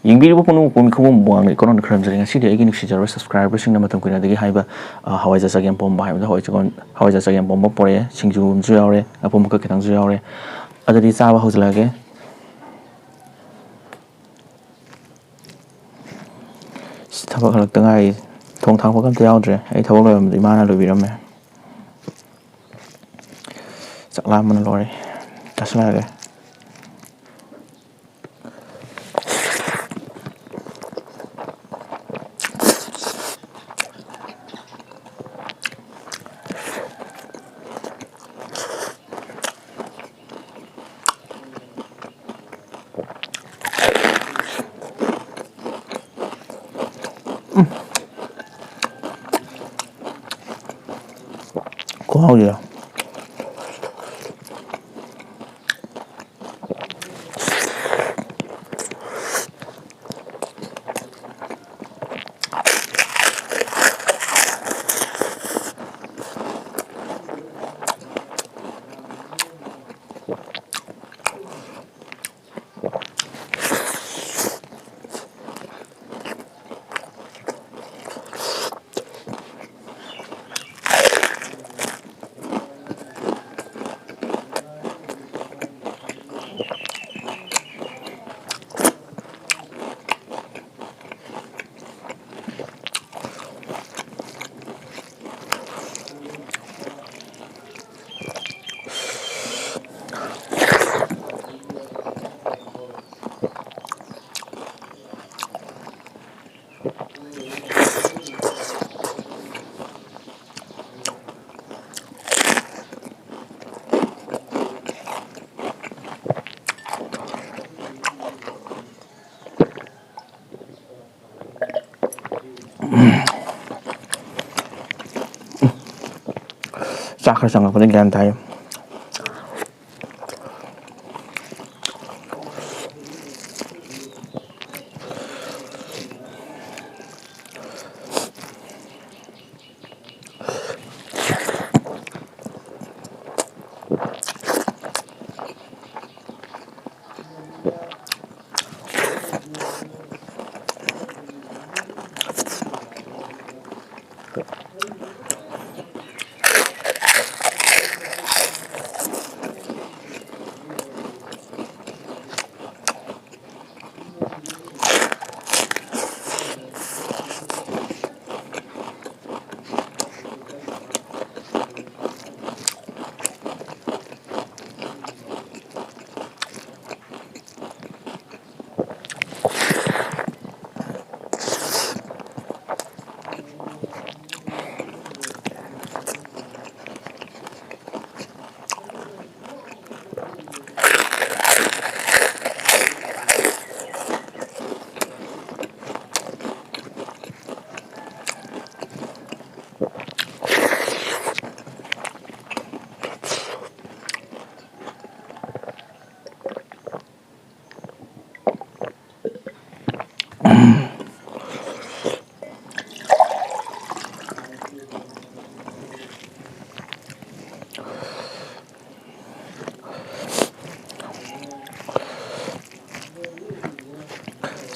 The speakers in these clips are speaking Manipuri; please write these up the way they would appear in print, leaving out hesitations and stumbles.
ꯌꯦꯡꯕꯤꯔꯤꯕ ꯄꯨꯝꯅꯃꯛꯄꯨ ꯈꯨꯕꯝ ꯋꯥꯡꯅ ꯏꯀꯣꯅꯣꯝꯅ ꯈꯨꯔꯨꯝꯖꯔꯤ ꯉꯁꯤꯗꯤ ꯑꯩꯒꯤ ꯅꯨꯡꯁꯤꯖꯔꯕ ꯁꯕꯁꯀ꯭ꯔꯥꯏꯕꯔꯁꯤꯡꯅ ꯃꯇꯝ ꯀꯨꯏꯅꯗꯒꯤ ꯍꯥꯏꯕ ꯍꯋꯥꯏꯖꯥꯔ ꯆꯒꯦꯝꯄꯣꯝꯕ ꯍꯥꯏꯕꯗ ꯍꯋꯥꯏꯖꯥꯔ ꯆꯒꯦꯝꯄꯣꯝꯕ ꯄꯣꯔꯛꯑꯦ ꯁꯤꯡꯖꯨ ꯑꯃꯁꯨ ꯌꯥꯎꯔꯦ ꯑꯄꯣꯝ ꯃꯀꯛ ꯈꯤꯇꯪꯁꯨ ꯌꯥꯎꯔꯦ ꯑꯗꯨꯗꯤ ꯆꯥꯕ ꯍꯧꯖꯤꯜꯂꯛꯑꯒꯦ ꯊꯕꯛ ꯍꯜꯂꯛꯇ ꯉꯥꯏꯔꯤ ꯊꯣꯡ ꯊꯥꯛꯄꯒ ꯑꯝꯇ ꯌꯥꯎꯗ꯭ꯔꯦ ꯑꯩ ꯊꯕꯛ ꯂꯣꯏꯔꯝꯕꯗ ꯏꯃꯥꯅ ꯂꯣꯏꯕꯤꯔꯝꯃꯦ ꯆꯥꯛ ꯂꯥꯝꯕꯅ ꯂꯣꯏꯔꯦ ꯆꯥꯁꯤꯜꯂꯛꯑꯒꯦ ꯈꯨꯍꯥꯎꯁꯤꯗ ꯆꯥꯛ ꯈꯔ ꯆꯪꯉꯛꯄꯗ ꯒ꯭ꯌꯥꯟ ꯇꯥꯏ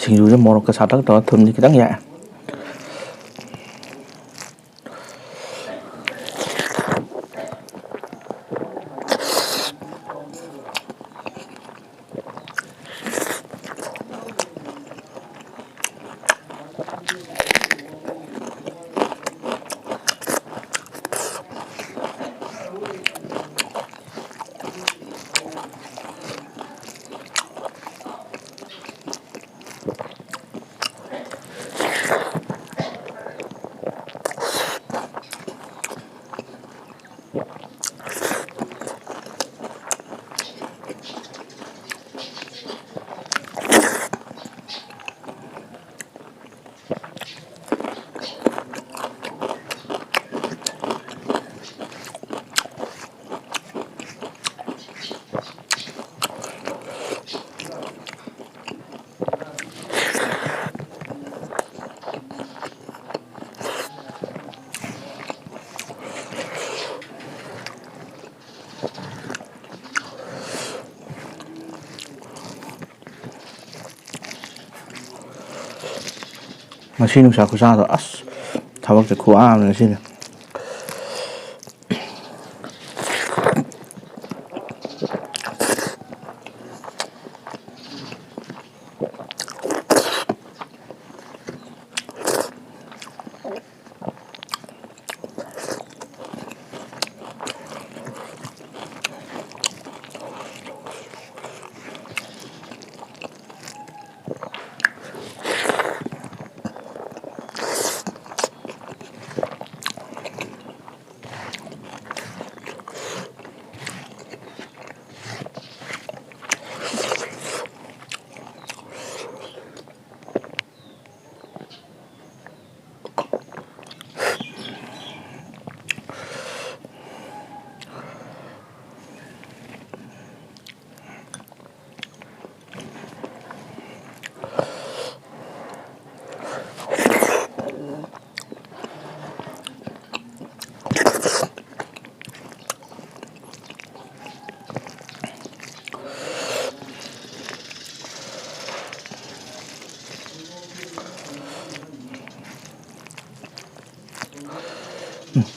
ꯁꯤꯡꯖꯨꯁꯦ ꯃꯣꯔꯣꯛꯀ ꯁꯥꯇꯛ ꯇꯧꯔꯒ ꯊꯨꯝꯁꯦ ꯈꯤꯇꯪ ꯌꯥꯛꯑꯦ ꯉꯁꯤ ꯅꯨꯡꯁꯥ ꯈꯨꯁꯥꯗꯣ ꯑꯁ ꯊꯕꯛꯁꯦ ꯈꯨꯋꯥ ꯑꯃꯅꯤ ꯉꯁꯤꯗꯤ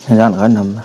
ꯍꯦꯟꯖꯥꯡ ꯈꯔ ꯅꯝꯃꯦ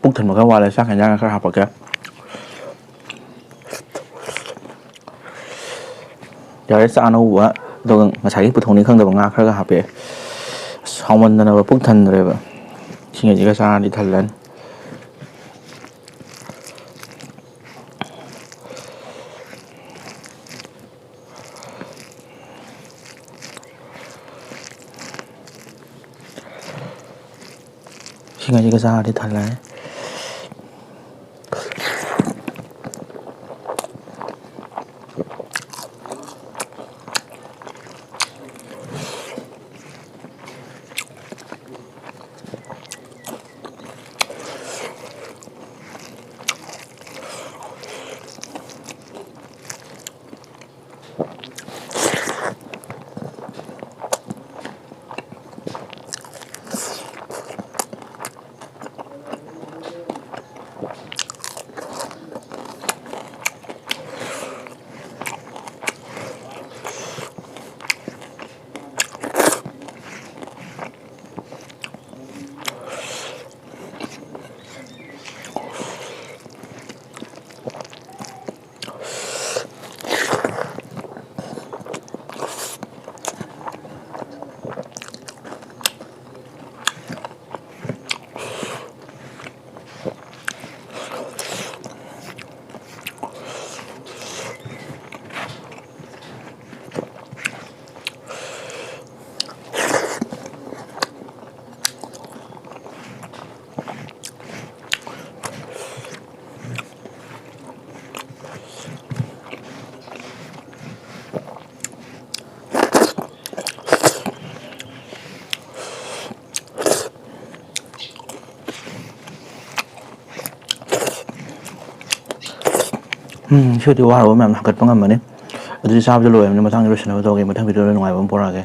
ꯄꯨꯛ ꯊꯟꯕ ꯈꯔ ꯋꯥꯠꯂꯦ ꯆꯥꯛ ꯍꯦꯟꯖꯥꯡ ꯈꯔ ꯍꯥꯞꯄꯛꯀꯦ ꯌꯥꯔꯦ ꯆꯥꯛ ꯑꯅꯧꯕ ꯑꯗꯨꯒ ꯉꯁꯥꯏꯒꯤ ꯄꯨꯊꯣꯛꯅꯤ ꯈꯪꯗꯕ ꯉꯥ ꯈꯔꯒ ꯍꯥꯞꯄꯛꯑꯦ ꯑꯁ ꯍꯥꯎꯃꯟꯗꯅꯕ ꯄꯨꯛ ꯊꯟꯗ꯭ꯔꯦꯕ ꯁꯤꯉꯩꯁꯤꯒ ꯆꯥꯔꯗꯤ ꯊꯜꯂꯅꯤ ꯁꯤꯉꯩꯁꯤꯒ ꯆꯥꯔꯗꯤ ꯊꯜꯂꯅꯤ ꯁꯤꯗꯤ ꯋꯥꯔꯕ ꯃꯌꯥꯝ ꯍꯥꯡꯒꯠꯄ ꯉꯝꯃꯅꯤ ꯑꯗꯨꯗꯤ ꯆꯥꯕꯁꯨ ꯂꯣꯏꯔꯕꯅꯤ ꯃꯊꯪꯗ ꯂꯣꯏꯁꯤꯟꯅꯕ ꯇꯧꯒꯦ ꯃꯊꯪ ꯚꯤꯗꯤꯑꯣꯗ ꯅꯨꯡꯉꯥꯏꯕ ꯑꯃ ꯄꯨꯔꯛꯑꯒꯦ